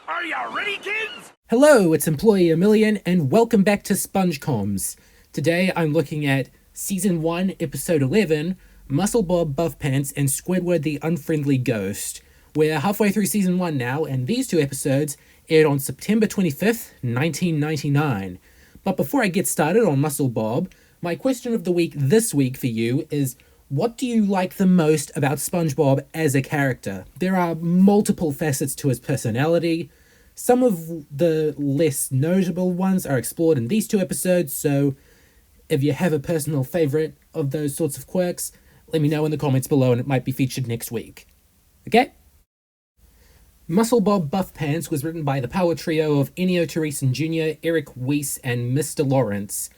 Are you ready, kids? Hello, it's Employee a Million, and welcome back to SpongeComs. Today I'm looking at Season 1, Episode 11, MuscleBob BuffPants and Squidward the Unfriendly Ghost. We're halfway through Season 1 now, and these two episodes aired on September 25th, 1999. But before I get started on MuscleBob, my question of the week this week for you is, what do you like the most about SpongeBob as a character? There are multiple facets to his personality. Some of the less notable ones are explored in these two episodes, so if you have a personal favourite of those sorts of quirks, let me know in the comments below and it might be featured next week. Okay? MuscleBob BuffPants was written by the power trio of Ennio Teresen Jr., Eric Weiss, and Mr. Lawrence.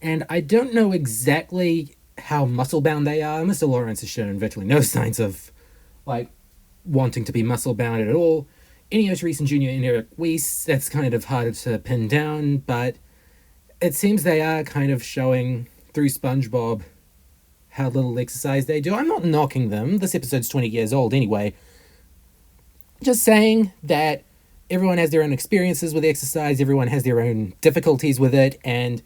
And I don't know exactly how muscle-bound they are. Mr. Lawrence has shown virtually no signs of, wanting to be muscle-bound at all. Ennio Teresen Jr. and Eric Weiss, that's kind of harder to pin down, but it seems they are kind of showing through SpongeBob how little exercise they do. I'm not knocking them. This episode's 20 years old anyway. Just saying that everyone has their own experiences with exercise, everyone has their own difficulties with it, and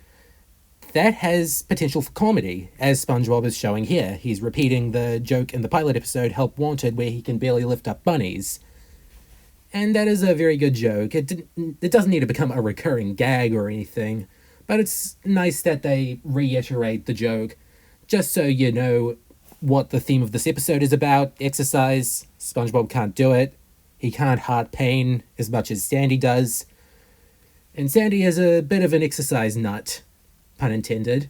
that has potential for comedy, as SpongeBob is showing here. He's repeating the joke in the pilot episode, Help Wanted, where he can barely lift up bunnies. And that is a very good joke. It doesn't need to become a recurring gag or anything, but it's nice that they reiterate the joke, just so you know what the theme of this episode is about. Exercise. SpongeBob can't do it. He can't heart pain as much as Sandy does. And Sandy is a bit of an exercise nut, pun intended.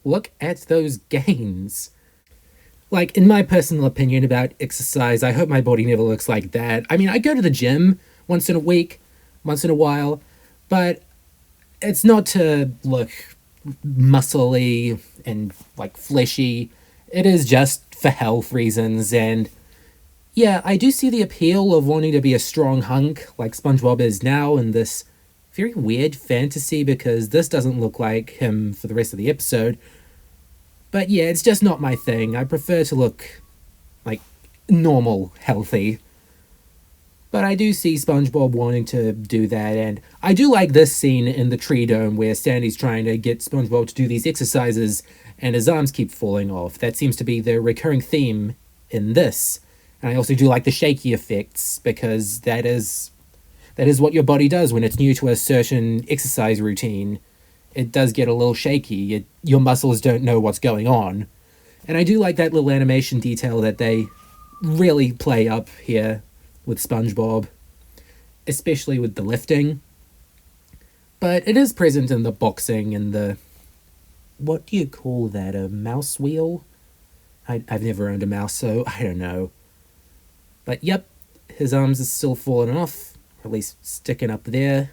Look at those gains. In my personal opinion about exercise, I hope my body never looks like that. I mean, I go to the gym once in a week, once in a while, but it's not to look muscly and, fleshy. It is just for health reasons, and yeah, I do see the appeal of wanting to be a strong hunk like SpongeBob is now in this very weird fantasy, because this doesn't look like him for the rest of the episode. But yeah, it's just not my thing. I prefer to look normal, healthy. But I do see SpongeBob wanting to do that, and I do like this scene in the tree dome where Sandy's trying to get SpongeBob to do these exercises and his arms keep falling off. That seems to be the recurring theme in this. And I also do like the shaky effects, because that is what your body does when it's new to a certain exercise routine. It does get a little shaky. Your muscles don't know what's going on. And I do like that little animation detail that they really play up here with SpongeBob, especially with the lifting. But it is present in the boxing and the... what do you call that? A mouse wheel? I've never owned a mouse, so I don't know. But yep, his arms are still falling off, or at least sticking up there.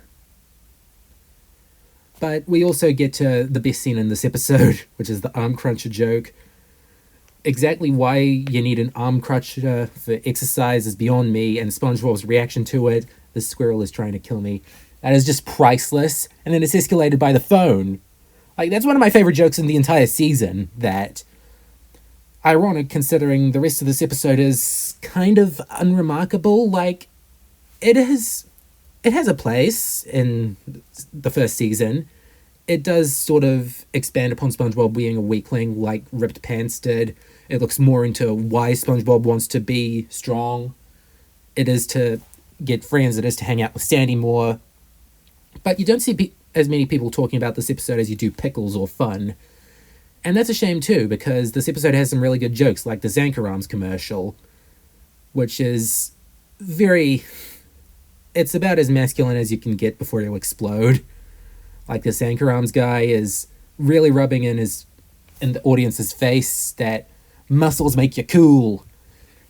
But we also get to the best scene in this episode, which is the arm cruncher joke. Exactly why you need an arm cruncher for exercise is beyond me, and SpongeBob's reaction to it, the squirrel is trying to kill me, that is just priceless. And then it's escalated by the phone. That's one of my favorite jokes in the entire season, that... ironic, considering the rest of this episode is kind of unremarkable. It has a place in the first season. It does sort of expand upon SpongeBob being a weakling like Ripped Pants did. It looks more into why SpongeBob wants to be strong. It is to get friends. It is to hang out with Sandy more. But you don't see as many people talking about this episode as you do Pickles or Fun. And that's a shame too, because this episode has some really good jokes, like the Zanker Arms commercial, which is very... it's about as masculine as you can get before it'll explode. The Zanker Arms guy is really rubbing in the audience's face that muscles make you cool.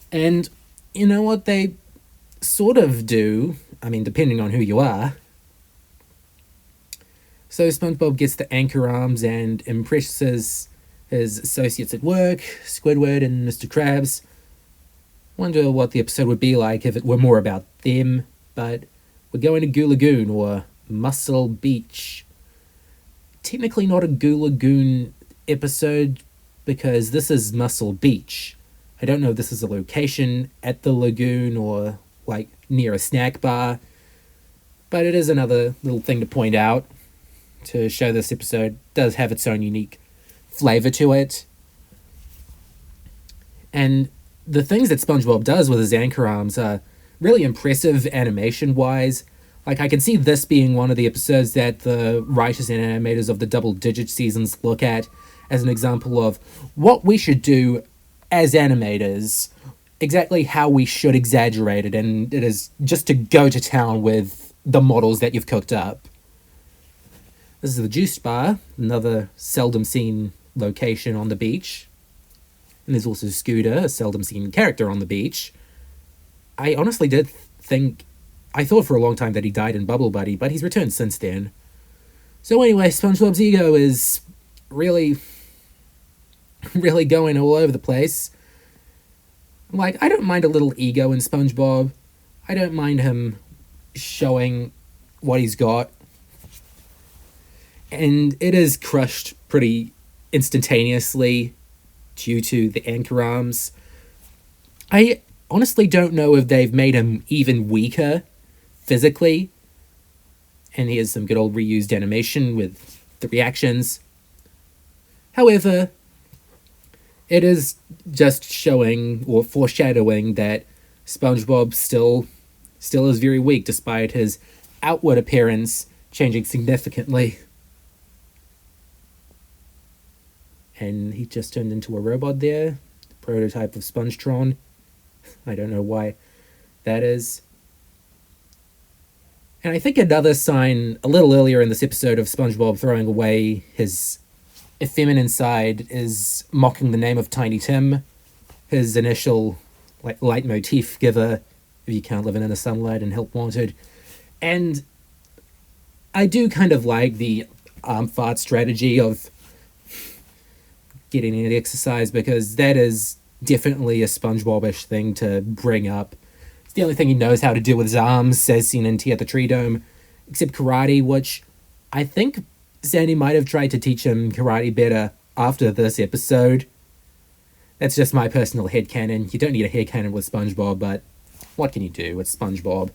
And you know what they sort of do, I mean, depending on who you are. So SpongeBob gets the anchor arms and impresses his associates at work, Squidward and Mr. Krabs. Wonder what the episode would be like if it were more about them, but we're going to Goo Lagoon, or Muscle Beach. Technically not a Goo Lagoon episode, because this is Muscle Beach. I don't know if this is a location at the lagoon or like near a snack bar. But it is another little thing to point out to show this episode does have its own unique flavor to it. And the things that SpongeBob does with his anchor arms are really impressive animation-wise. Like, I can see this being one of the episodes that the writers and animators of the double-digit seasons look at as an example of what we should do as animators, exactly how we should exaggerate it, and it is just to go to town with the models that you've cooked up. This is the Juice Bar, another seldom seen location on the beach. And there's also Scooter, a seldom seen character on the beach. I honestly I thought for a long time that he died in Bubble Buddy, but he's returned since then. So anyway, SpongeBob's ego is really, really going all over the place. Like, I don't mind a little ego in SpongeBob. I don't mind him showing what he's got. And it is crushed pretty instantaneously due to the anchor arms. I honestly don't know if they've made him even weaker physically. And here's some good old reused animation with the reactions. However, it is just showing or foreshadowing that SpongeBob still is very weak despite his outward appearance changing significantly. And he just turned into a robot there. Prototype of Spongetron. I don't know why that is. And I think another sign a little earlier in this episode of SpongeBob throwing away his effeminate side is mocking the name of Tiny Tim, his initial leitmotif giver, if you can't live in the sunlight and help wanted. And I do kind of like the arm fart strategy of getting any exercise, because that is definitely a SpongeBob-ish thing to bring up. It's the only thing he knows how to do with his arms, as seen in Tea at the Tree Dome, except karate, which I think Sandy might have tried to teach him karate better after this episode. That's just my personal headcanon. You don't need a headcanon with SpongeBob, but what can you do? It's SpongeBob.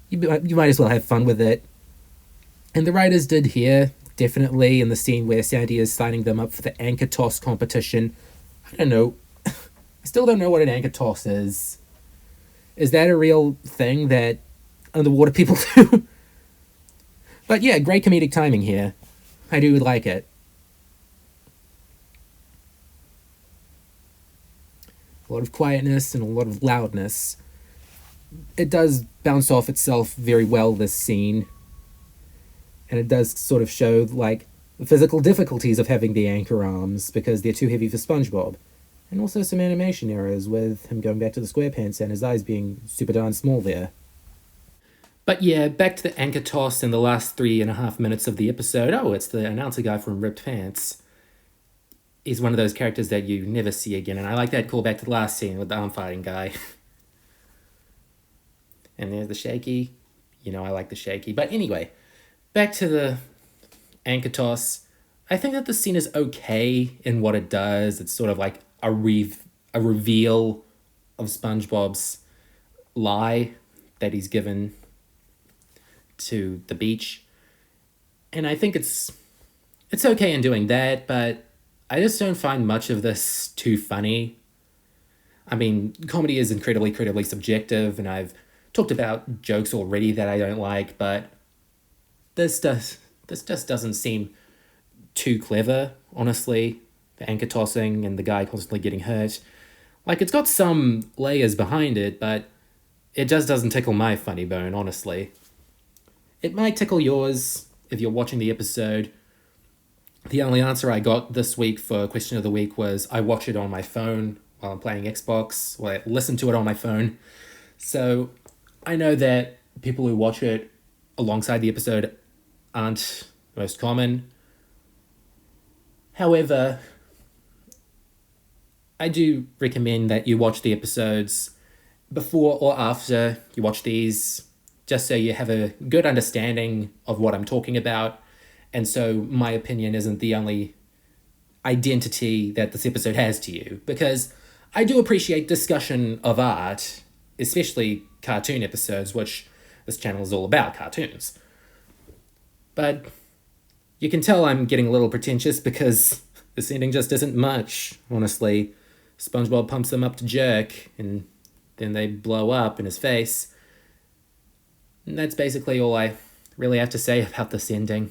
You might as well have fun with it. And the writers did here, definitely, in the scene where Sandy is signing them up for the anchor toss competition. I don't know. I still don't know what an anchor toss is. Is that a real thing that underwater people do? But yeah, great comedic timing here. I do like it. A lot of quietness and a lot of loudness. It does bounce off itself very well, this scene. And it does sort of show, like, the physical difficulties of having the anchor arms, because they're too heavy for SpongeBob. And also some animation errors, with him going back to the SquarePants and his eyes being super darn small there. But yeah, back to the anchor toss in the last 3.5 minutes of the episode. Oh, it's the announcer guy from Ripped Pants. He's one of those characters that you never see again, and I like that callback to the last scene with the arm fighting guy. And there's the shaky. You know, I like the shaky. But anyway, back to the anchor toss. I think that the scene is okay in what it does. It's sort of like a reveal of SpongeBob's lie that he's given to the beach. And I think it's okay in doing that, but I just don't find much of this too funny. I mean, comedy is incredibly subjective, and I've talked about jokes already that I don't like, but this just doesn't seem too clever, honestly. The anchor tossing and the guy constantly getting hurt. Like, it's got some layers behind it, but it just doesn't tickle my funny bone, honestly. It might tickle yours if you're watching the episode. The only answer I got this week for Question of the Week was I watch it on my phone while I'm playing Xbox, or I listen to it on my phone. So I know that people who watch it alongside the episode aren't most common. However, I do recommend that you watch the episodes before or after you watch these, just so you have a good understanding of what I'm talking about, and so my opinion isn't the only identity that this episode has to you, because I do appreciate discussion of art especially cartoon episodes, which this channel is all about cartoons. But you can tell I'm getting a little pretentious because this ending just isn't much, honestly. SpongeBob pumps them up to jerk, and then they blow up in his face. And that's basically all I really have to say about this ending.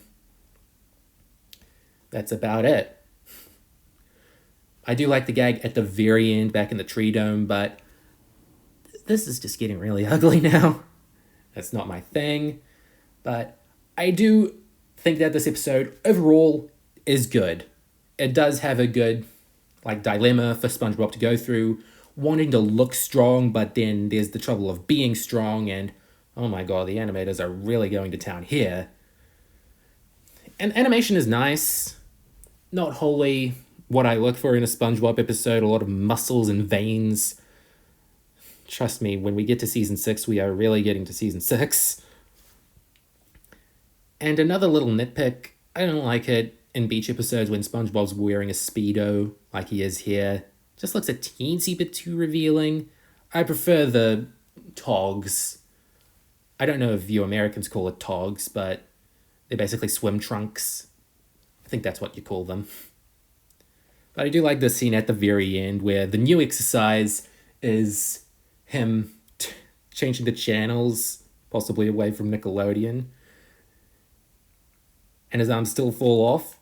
That's about it. I do like the gag at the very end back in the tree dome, but this is just getting really ugly now. That's not my thing. But I do think that this episode overall is good. It does have a good dilemma for SpongeBob to go through, wanting to look strong, but then there's the trouble of being strong, and oh my god, the animators are really going to town here. And animation is nice. Not wholly what I look for in a SpongeBob episode, a lot of muscles and veins. Trust me, when we get to season 6, we are really getting to season 6. And another little nitpick, I don't like it in beach episodes when SpongeBob's wearing a Speedo like he is here. Just looks a teensy bit too revealing. I prefer the togs. I don't know if you Americans call it togs, but they're basically swim trunks. I think that's what you call them. But I do like the scene at the very end where the new exercise is him changing the channels, possibly away from Nickelodeon, and his arms still fall off.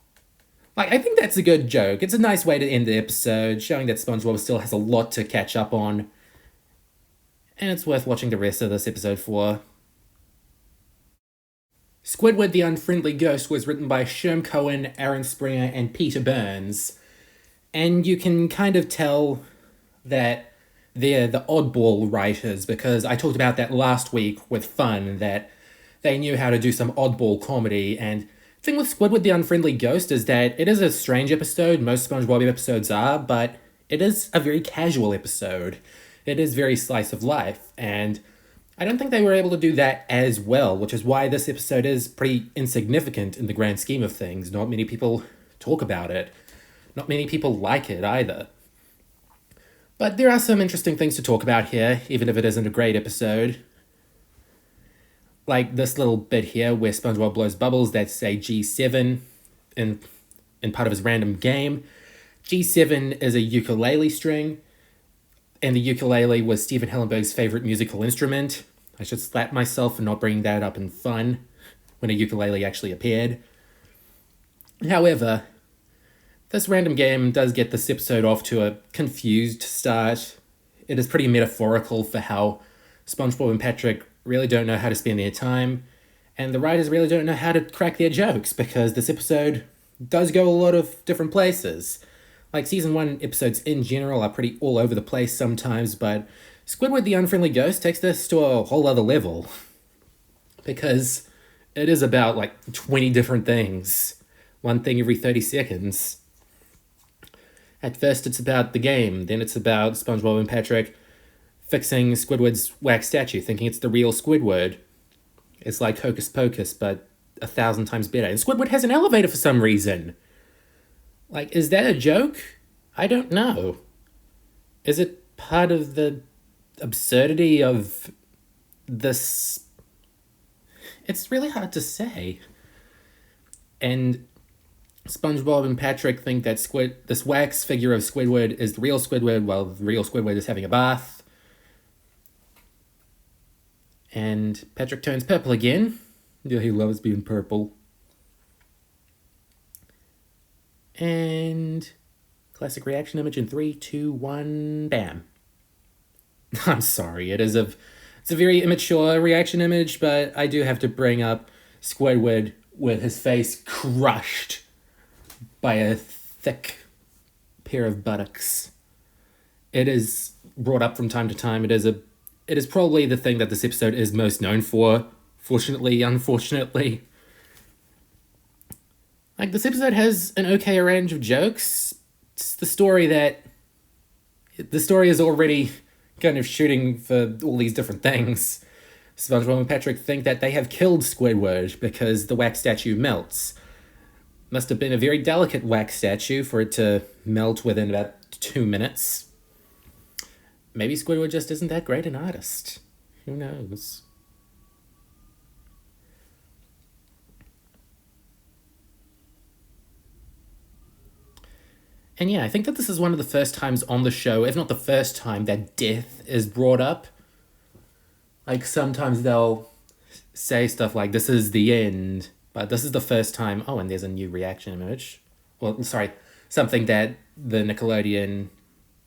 I think that's a good joke. It's a nice way to end the episode, showing that SpongeBob still has a lot to catch up on. And it's worth watching the rest of this episode for. Squidward the Unfriendly Ghost was written by Sherm Cohen, Aaron Springer, and Peter Burns. And you can kind of tell that they're the oddball writers, because I talked about that last week with Fun, that they knew how to do some oddball comedy. And the thing with Squidward the Unfriendly Ghost is that it is a strange episode, most SpongeBob episodes are, but it is a very casual episode. It is very slice of life, and I don't think they were able to do that as well, which is why this episode is pretty insignificant in the grand scheme of things. Not many people talk about it. Not many people like it either. But there are some interesting things to talk about here, even if it isn't a great episode. Like this little bit here where SpongeBob blows bubbles, that's a G7 in part of his random game. G7 is a ukulele string, and the ukulele was Stephen Hillenburg's favorite musical instrument. I should slap myself for not bringing that up in Fun when a ukulele actually appeared. However, this random game does get this episode off to a confused start. It is pretty metaphorical for how SpongeBob and Patrick really don't know how to spend their time, and the writers really don't know how to crack their jokes, because this episode does go a lot of different places. Season 1 episodes in general are pretty all over the place sometimes, but Squidward the Unfriendly Ghost takes this to a whole other level, because it is about 20 different things. One thing every 30 seconds. At first it's about the game, then it's about SpongeBob and Patrick fixing Squidward's wax statue, thinking it's the real Squidward. It's like Hocus Pocus, but 1,000 times better. And Squidward has an elevator for some reason. Is that a joke? I don't know. Is it part of the absurdity of this? It's really hard to say. And SpongeBob and Patrick think that this wax figure of Squidward is the real Squidward, while the real Squidward is having a bath. And Patrick turns purple again. Yeah, he loves being purple. And classic reaction image in 3, 2, 1, bam. I'm sorry, it's a very immature reaction image, but I do have to bring up Squidward with his face crushed by a thick pair of buttocks. It is brought up from time to time. It is probably the thing that this episode is most known for, fortunately, unfortunately. This episode has an okay range of jokes. It's the story is already kind of shooting for all these different things. SpongeBob and Patrick think that they have killed Squidward because the wax statue melts. Must have been a very delicate wax statue for it to melt within about 2 minutes. maybe Squidward just isn't that great an artist. Who knows? And yeah, I think that this is one of the first times on the show, if not the first time, that death is brought up. Like, sometimes they'll say stuff like, this is the end, but this is the first time, oh, and there's a new reaction image. Well, sorry, something that the Nickelodeon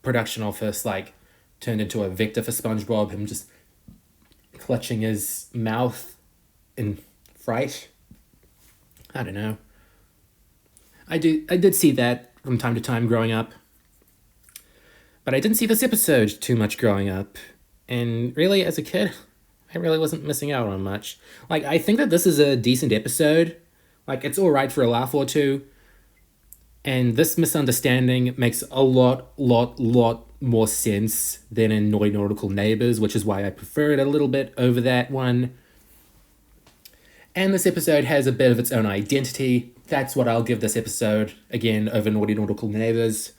production office, like, turned into a vector for SpongeBob, him just clutching his mouth in fright. I don't know. I did see that from time to time growing up. But I didn't see this episode too much growing up. And really, as a kid, I really wasn't missing out on much. Like, I think that this is a decent episode. Like, it's alright for a laugh or two. And this misunderstanding makes a lot more sense than in Naughty Nautical Neighbors, which is why I prefer it a little bit over that one. And this episode has a bit of its own identity. That's what I'll give this episode, again, over Naughty Nautical Neighbors.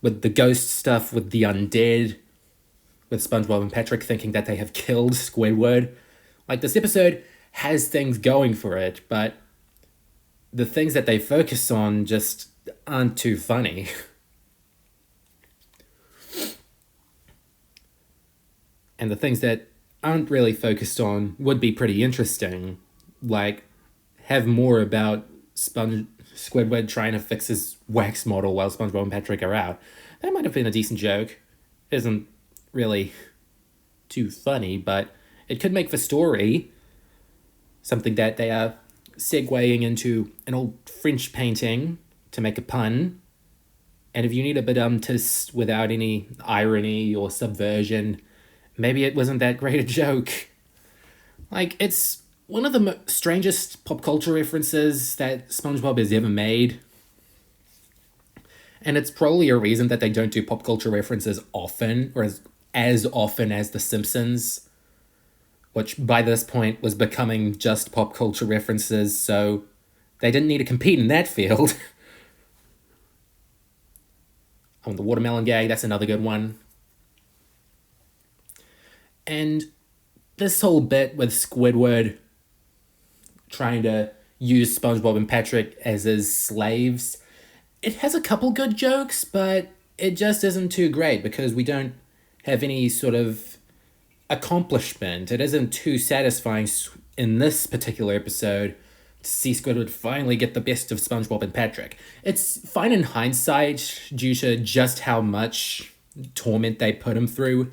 With the ghost stuff, with the undead, with SpongeBob and Patrick thinking that they have killed Squidward. Like, this episode has things going for it, but the things that they focus on just aren't too funny. And the things that aren't really focused on would be pretty interesting. Like, have more about Squidward trying to fix his wax model while SpongeBob and Patrick are out. That might have been a decent joke. It isn't really too funny, but it could make for story. Something that they are segueing into an old French painting to make a pun. And if you need a badum-tis without any irony or subversion, maybe it wasn't that great a joke. Like, it's one of the strangest pop culture references that SpongeBob has ever made. And it's probably a reason that they don't do pop culture references often, or as often as The Simpsons, which by this point was becoming just pop culture references, so they didn't need to compete in that field. Oh, the watermelon gag, that's another good one. And this whole bit with Squidward trying to use SpongeBob and Patrick as his slaves, it has a couple good jokes, but it just isn't too great because we don't have any sort of accomplishment. It isn't too satisfying in this particular episode to see Squidward finally get the best of SpongeBob and Patrick. It's fine in hindsight due to just how much torment they put him through,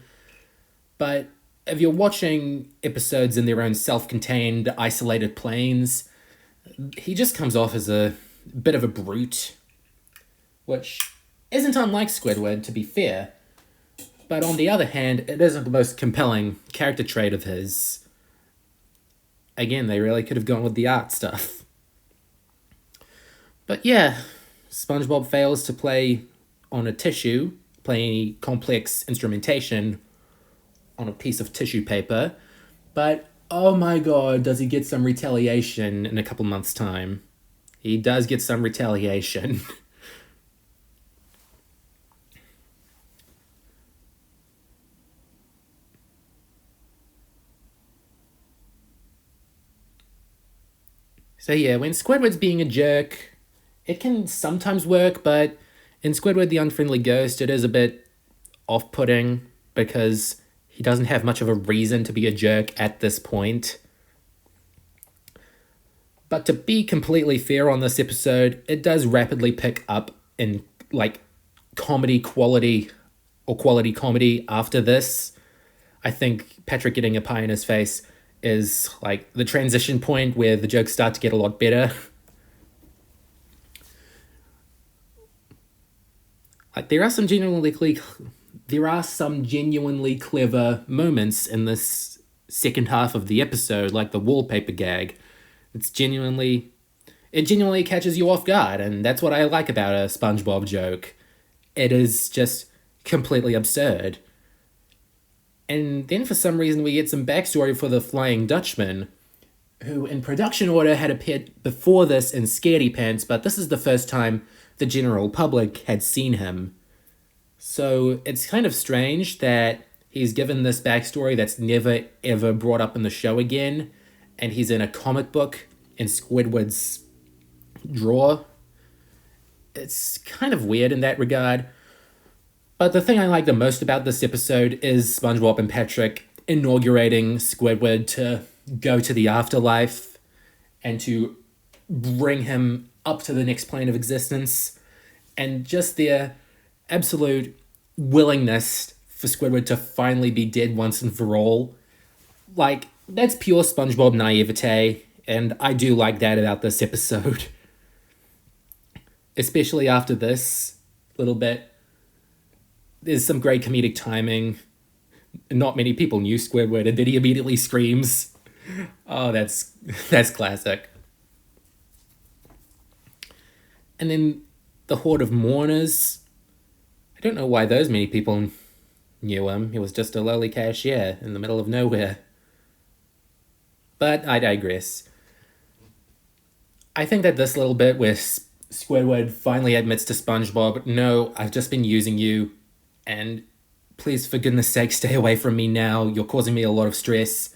but if you're watching episodes in their own self-contained, isolated planes, he just comes off as a bit of a brute, which isn't unlike Squidward, to be fair. But on the other hand, it isn't the most compelling character trait of his. Again, they really could have gone with the art stuff. But yeah, SpongeBob fails to play on a tissue, play any complex instrumentation on a piece of tissue paper, but oh my god, does he get some retaliation in a couple months' time. He does get some retaliation. So yeah, when Squidward's being a jerk, it can sometimes work, but in Squidward the Unfriendly Ghost, it is a bit off-putting because he doesn't have much of a reason to be a jerk at this point. But to be completely fair on this episode, it does rapidly pick up in, like, comedy quality or quality comedy after this. I think Patrick getting a pie in his face is, like, the transition point where the jokes start to get a lot better. Like, there are some genuinely clever moments in this second half of the episode, like the wallpaper gag. It genuinely catches you off guard, and that's what I like about a SpongeBob joke. It is just completely absurd. And then for some reason we get some backstory for the Flying Dutchman, who in production order had appeared before this in Scaredy Pants, but this is the first time the general public had seen him. So it's kind of strange that he's given this backstory that's never ever brought up in the show again, and he's in a comic book in Squidward's drawer. It's kind of weird in that regard. But the thing I like the most about this episode is SpongeBob and Patrick inaugurating Squidward to go to the afterlife and to bring him up to the next plane of existence, and just their absolute willingness for Squidward to finally be dead once and for all. Like, that's pure SpongeBob naivete, and I do like that about this episode. Especially after this little bit. There's some great comedic timing. Not many people knew Squidward, and then he immediately screams. Oh, that's classic. And then the Horde of Mourners. I don't know why those many people knew him. He was just a lowly cashier in the middle of nowhere. But I digress. I think that this little bit where Squidward finally admits to SpongeBob, no, I've just been using you, and please, for goodness sake, stay away from me now. You're causing me a lot of stress.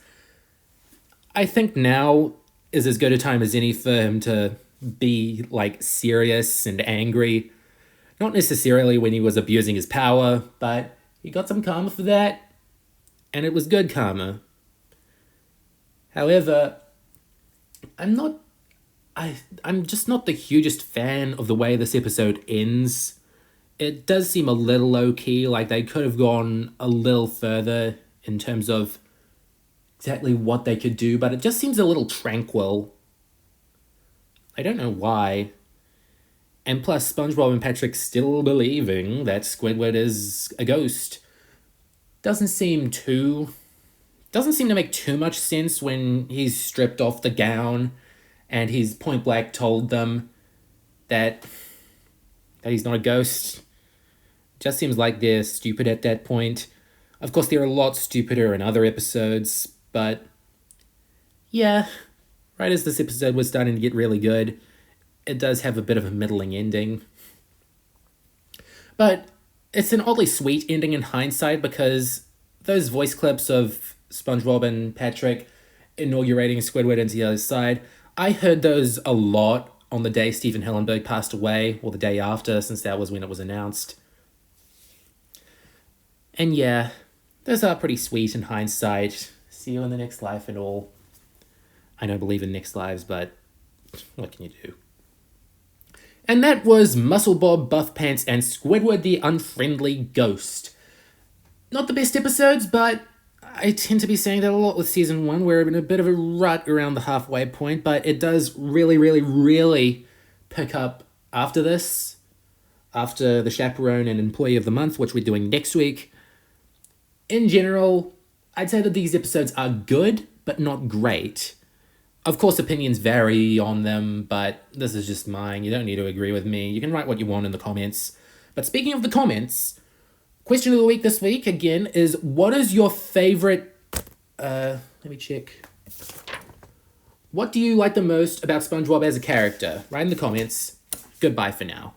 I think now is as good a time as any for him to be, like, serious and angry. Not necessarily when he was abusing his power, but he got some karma for that, and it was good karma. However, I'm just not the hugest fan of the way this episode ends. It does seem a little low-key, like they could have gone a little further in terms of exactly what they could do, but it just seems a little tranquil. I don't know why. And plus, SpongeBob and Patrick still believing that Squidward is a ghost doesn't seem to make too much sense when he's stripped off the gown and he's point blank told them that he's not a ghost. Just seems like they're stupid at that point. Of course, they're a lot stupider in other episodes, but yeah, right as this episode was starting to get really good, it does have a bit of a middling ending. But it's an oddly sweet ending in hindsight, because those voice clips of SpongeBob and Patrick inaugurating Squidward into the other side, I heard those a lot on the day Stephen Hillenburg passed away, or the day after, since that was when it was announced. And yeah, those are pretty sweet in hindsight. See you in the next life and all. I don't believe in next lives, but what can you do? And that was MuscleBob BuffPants and Squidward the Unfriendly Ghost. Not the best episodes, but I tend to be saying that a lot with season 1. We're in a bit of a rut around the halfway point, but it does really, really, really pick up after this. After the Chaperone and Employee of the Month, which we're doing next week. In general, I'd say that these episodes are good, but not great. Of course, opinions vary on them, but this is just mine. You don't need to agree with me. You can write what you want in the comments. But speaking of the comments, question of the week this week, again, is what is your favorite... let me check. What do you like the most about SpongeBob as a character? Write in the comments. Goodbye for now.